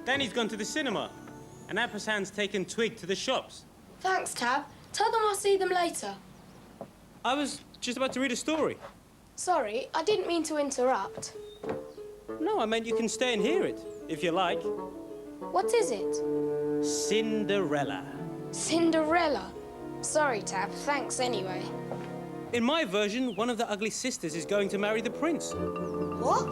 Danny's gone to the cinema. And Appasan's taken Twig to the shops. Thanks, Tab. Tell them I'll see them later. I was just about to read a story. Sorry, I didn't mean to interrupt. No, I meant you can stay and hear it, if you like. What is it? Cinderella. Cinderella. Sorry, Tab. Thanks anyway. In my version, one of the ugly sisters is going to marry the prince. What?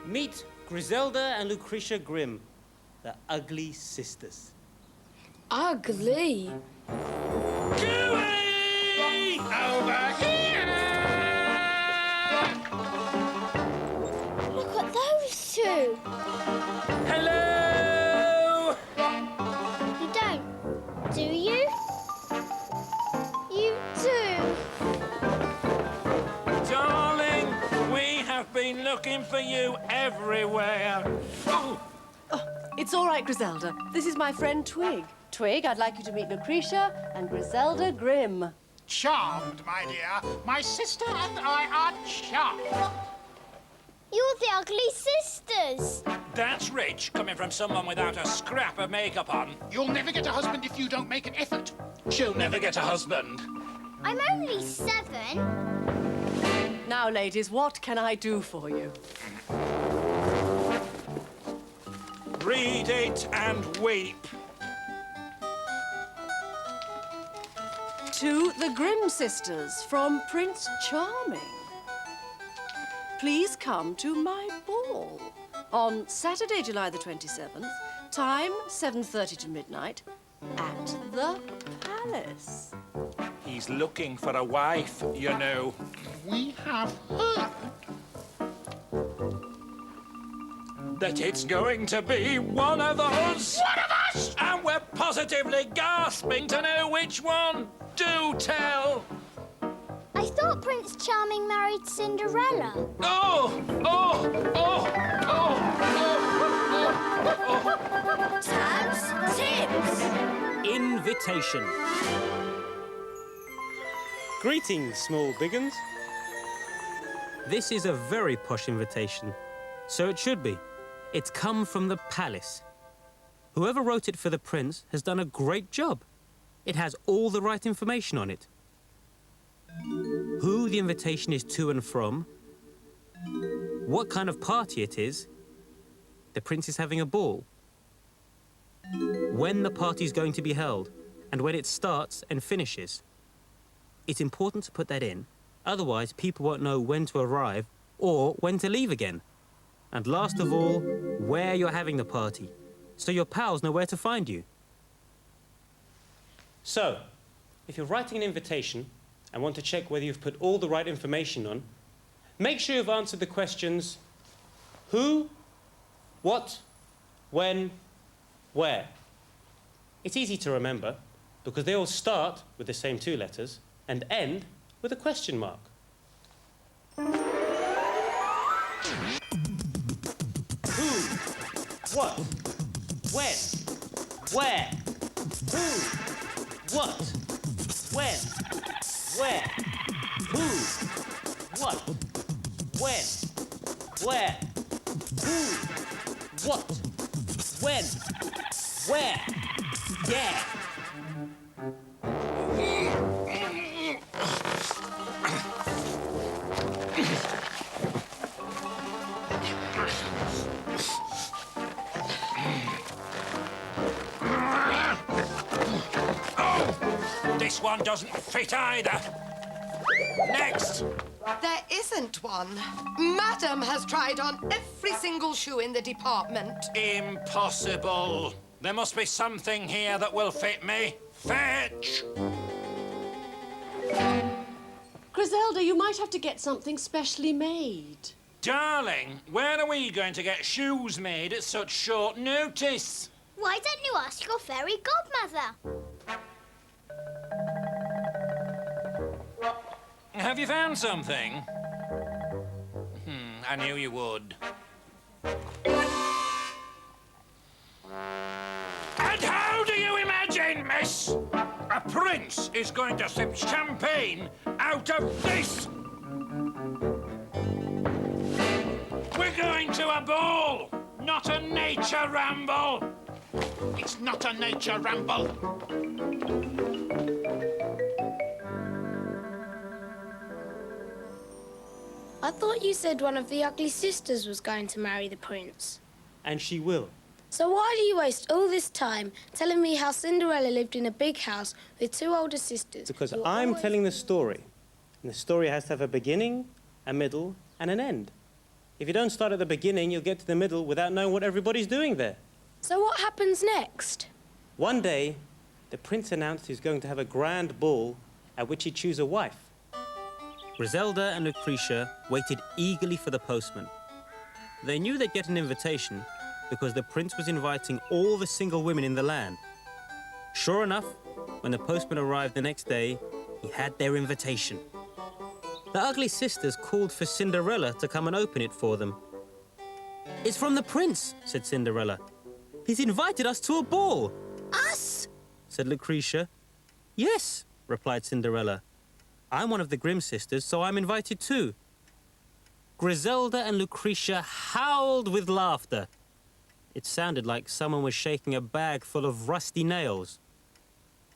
Meet Griselda and Lucretia Grimm, the ugly sisters. Ugly? Gooey! Over here! Look at those two. Hello! You don't, do you? You do. Darling, we have been looking for you everywhere. Oh, It's all right, Griselda. This is my friend Twig. Twig, I'd like you to meet Lucretia and Griselda Grimm. Charmed, my dear. My sister and I are charmed. You're the ugly sisters. that's rich, coming from someone without a scrap of makeup on. You'll never get a husband if you don't make an effort. She'll never get a husband. I'm only 7. Now, ladies, what can I do for you? Read it and weep. To the Grimm sisters from Prince Charming. Please come to my ball on Saturday, July the 27th, time 7:30 to midnight, at the Palace. He's looking for a wife, you know. We have heard. That it's going to be one of us. One of us! And we're positively gasping to know which one. Do tell. I thought Prince Charming married Cinderella. Oh! Oh! Oh! Oh! Oh! Oh! Tabs, tips. Invitation. Greetings, small biggins. This is a very posh invitation, so it should be. It's come from the palace. Whoever wrote it for the prince has done a great job. It has all the right information on it. Who the invitation is to and from, what kind of party it is, the prince is having a ball, when the party is going to be held, and when it starts and finishes. It's important to put that in, otherwise people won't know when to arrive or when to leave again. And last of all, where you're having the party, so your pals know where to find you. So, if you're writing an invitation and want to check whether you've put all the right information on, make sure you've answered the questions who, what, when, where. It's easy to remember because they all start with the same 2 letters and end with a question mark. What? When? Where? Who? What? When? Where? Who? What? When? Where? Who? What? When? Where? Yeah. This one doesn't fit either. Next. There isn't one. Madam has tried on every single shoe in the department. Impossible. There must be something here that will fit me. Fetch! Griselda, you might have to get something specially made. Darling, where are we going to get shoes made at such short notice? Why don't you ask your fairy godmother? Have you found something? I knew you would. And how do you imagine, miss? A prince is going to sip champagne out of this? We're going to a ball, not a nature ramble. It's not a nature ramble. I thought you said one of the ugly sisters was going to marry the prince. And she will. So why do you waste all this time telling me how Cinderella lived in a big house with two older sisters? Because who were I'm always- telling the story. And the story has to have a beginning, a middle, and an end. If you don't start at the beginning, you'll get to the middle without knowing what everybody's doing there. So what happens next? One day, the prince announced he's going to have a grand ball at which he'd choose a wife. Griselda and Lucretia waited eagerly for the postman. They knew they'd get an invitation because the prince was inviting all the single women in the land. Sure enough, when the postman arrived the next day, he had their invitation. The ugly sisters called for Cinderella to come and open it for them. "It's from the prince," said Cinderella. "He's invited us to a ball." "Us?" said Lucretia. "Yes," replied Cinderella. "I'm one of the Grimm sisters, so I'm invited too." Griselda and Lucretia howled with laughter. It sounded like someone was shaking a bag full of rusty nails.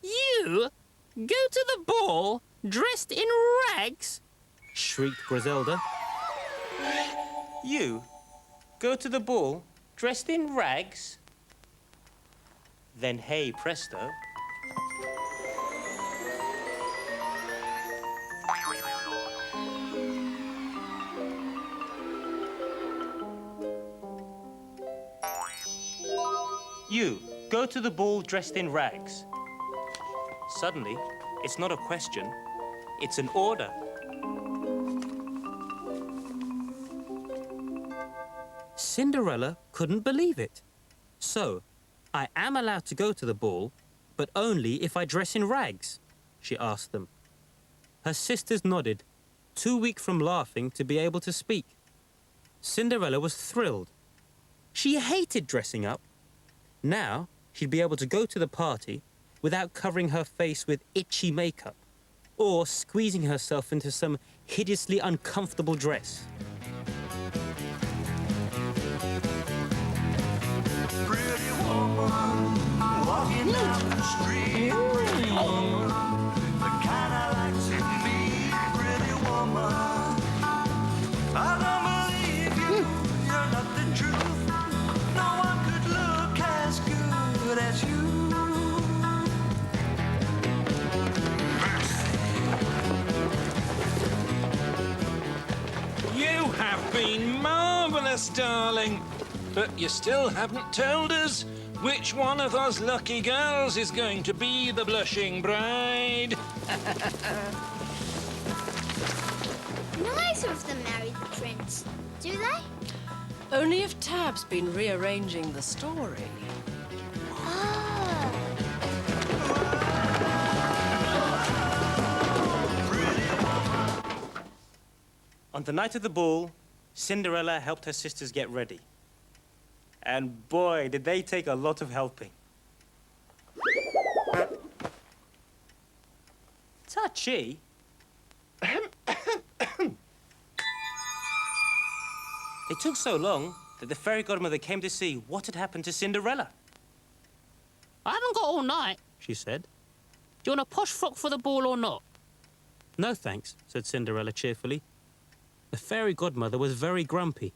"You go to the ball dressed in rags?" shrieked Griselda. "You go to the ball dressed in rags?" Then hey presto. "You go to the ball dressed in rags." Suddenly, it's not a question, it's an order. Cinderella couldn't believe it. "So, I am allowed to go to the ball, but only if I dress in rags?" she asked them. Her sisters nodded, too weak from laughing to be able to speak. Cinderella was thrilled. She hated dressing up. Now, she'd be able to go to the party without covering her face with itchy makeup or squeezing herself into some hideously uncomfortable dress. Pretty woman, walking down the street. Pretty woman, the kind I like to meet. Pretty woman, I don't believe you. You're not the truth. No one could look as good as you. You have been marvellous, darling. But you still haven't told us which one of us lucky girls is going to be the blushing bride. Neither of them married the prince, do they? Only if Tab's been rearranging the story. Ah. On the night of the ball, Cinderella helped her sisters get ready. And boy, did they take a lot of helping. Touchy. It took so long that the fairy godmother came to see what had happened to Cinderella. "I haven't got all night," she said. "Do you want a posh frock for the ball or not?" "No, thanks," said Cinderella cheerfully. The fairy godmother was very grumpy.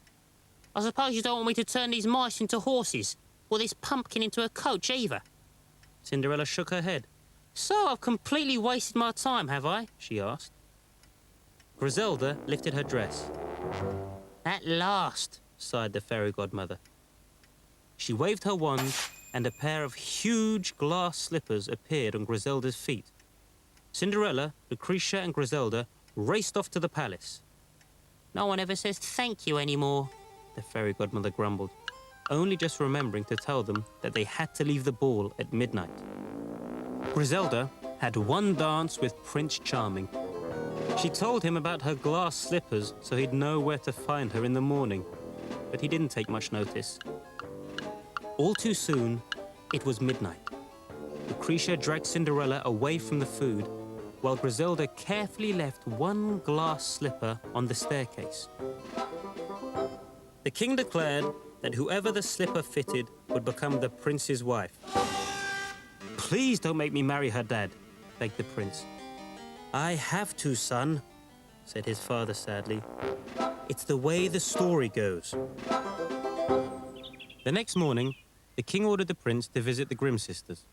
"I suppose you don't want me to turn these mice into horses, or this pumpkin into a coach either." Cinderella shook her head. "So I've completely wasted my time, have I?" she asked. Griselda lifted her dress. "At last," sighed the fairy godmother. She waved her wand, and a pair of huge glass slippers appeared on Griselda's feet. Cinderella, Lucretia, and Griselda raced off to the palace. "No one ever says thank you anymore," the fairy godmother grumbled, only just remembering to tell them that they had to leave the ball at midnight. Griselda had one dance with Prince Charming. She told him about her glass slippers so he'd know where to find her in the morning, but he didn't take much notice. All too soon, it was midnight. Lucretia dragged Cinderella away from the food, while Griselda carefully left one glass slipper on the staircase. The king declared that whoever the slipper fitted would become the prince's wife. "Please don't make me marry her, Dad," begged the prince. "I have to, son," said his father sadly. "It's the way the story goes." The next morning, the king ordered the prince to visit the Grimm sisters.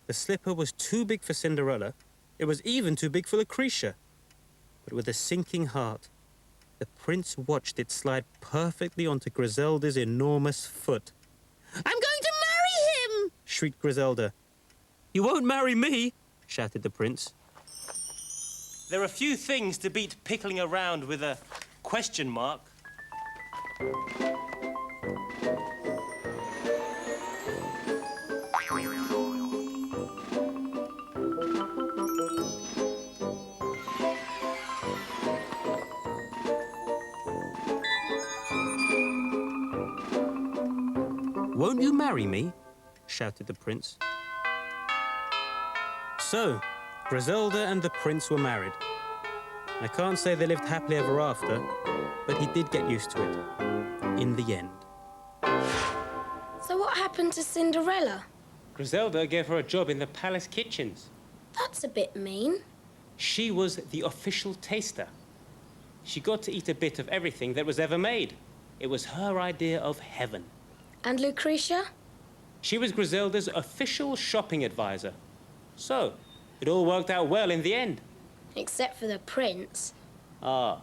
The slipper was too big for Cinderella. It was even too big for Lucretia. But with a sinking heart, the prince watched it slide perfectly onto Griselda's enormous foot. "I'm going to marry him!" shrieked Griselda. "You won't marry me!" shouted the prince. There are few things to beat pickling around with a question mark. "Won't you marry me?" shouted the prince. So, Griselda and the prince were married. I can't say they lived happily ever after, but he did get used to it. In the end. So what happened to Cinderella? Griselda gave her a job in the palace kitchens. That's a bit mean. She was the official taster. She got to eat a bit of everything that was ever made. It was her idea of heaven. And Lucretia? She was Griselda's official shopping advisor. So, it all worked out well in the end. Except for the prince. Ah,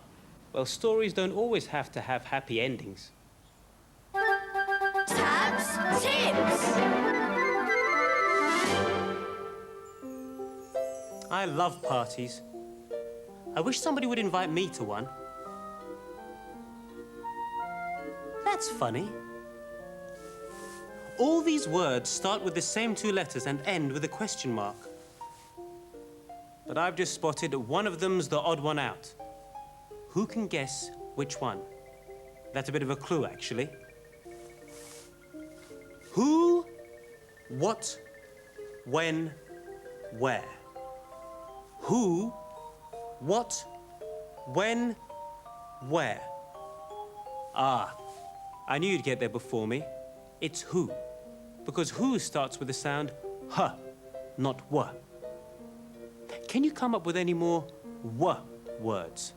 well, stories don't always have to have happy endings. Tabs, tips. I love parties. I wish somebody would invite me to one. That's funny. All these words start with the same two letters and end with a question mark. But I've just spotted one of them's the odd one out. Who can guess which one? That's a bit of a clue, actually. Who, what, when, where? Who, what, when, where? Ah, I knew you'd get there before me. It's who. Because who starts with the sound huh, not w. Can you come up with any more w words?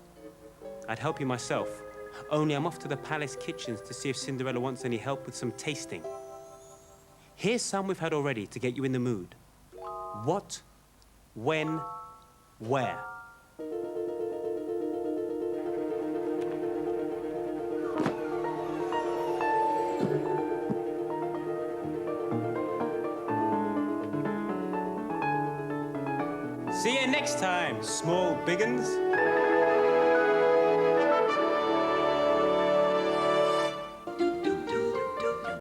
I'd help you myself. Only I'm off to the palace kitchens to see if Cinderella wants any help with some tasting. Here's some we've had already to get you in the mood. What, when, where? See you next time, small biggins.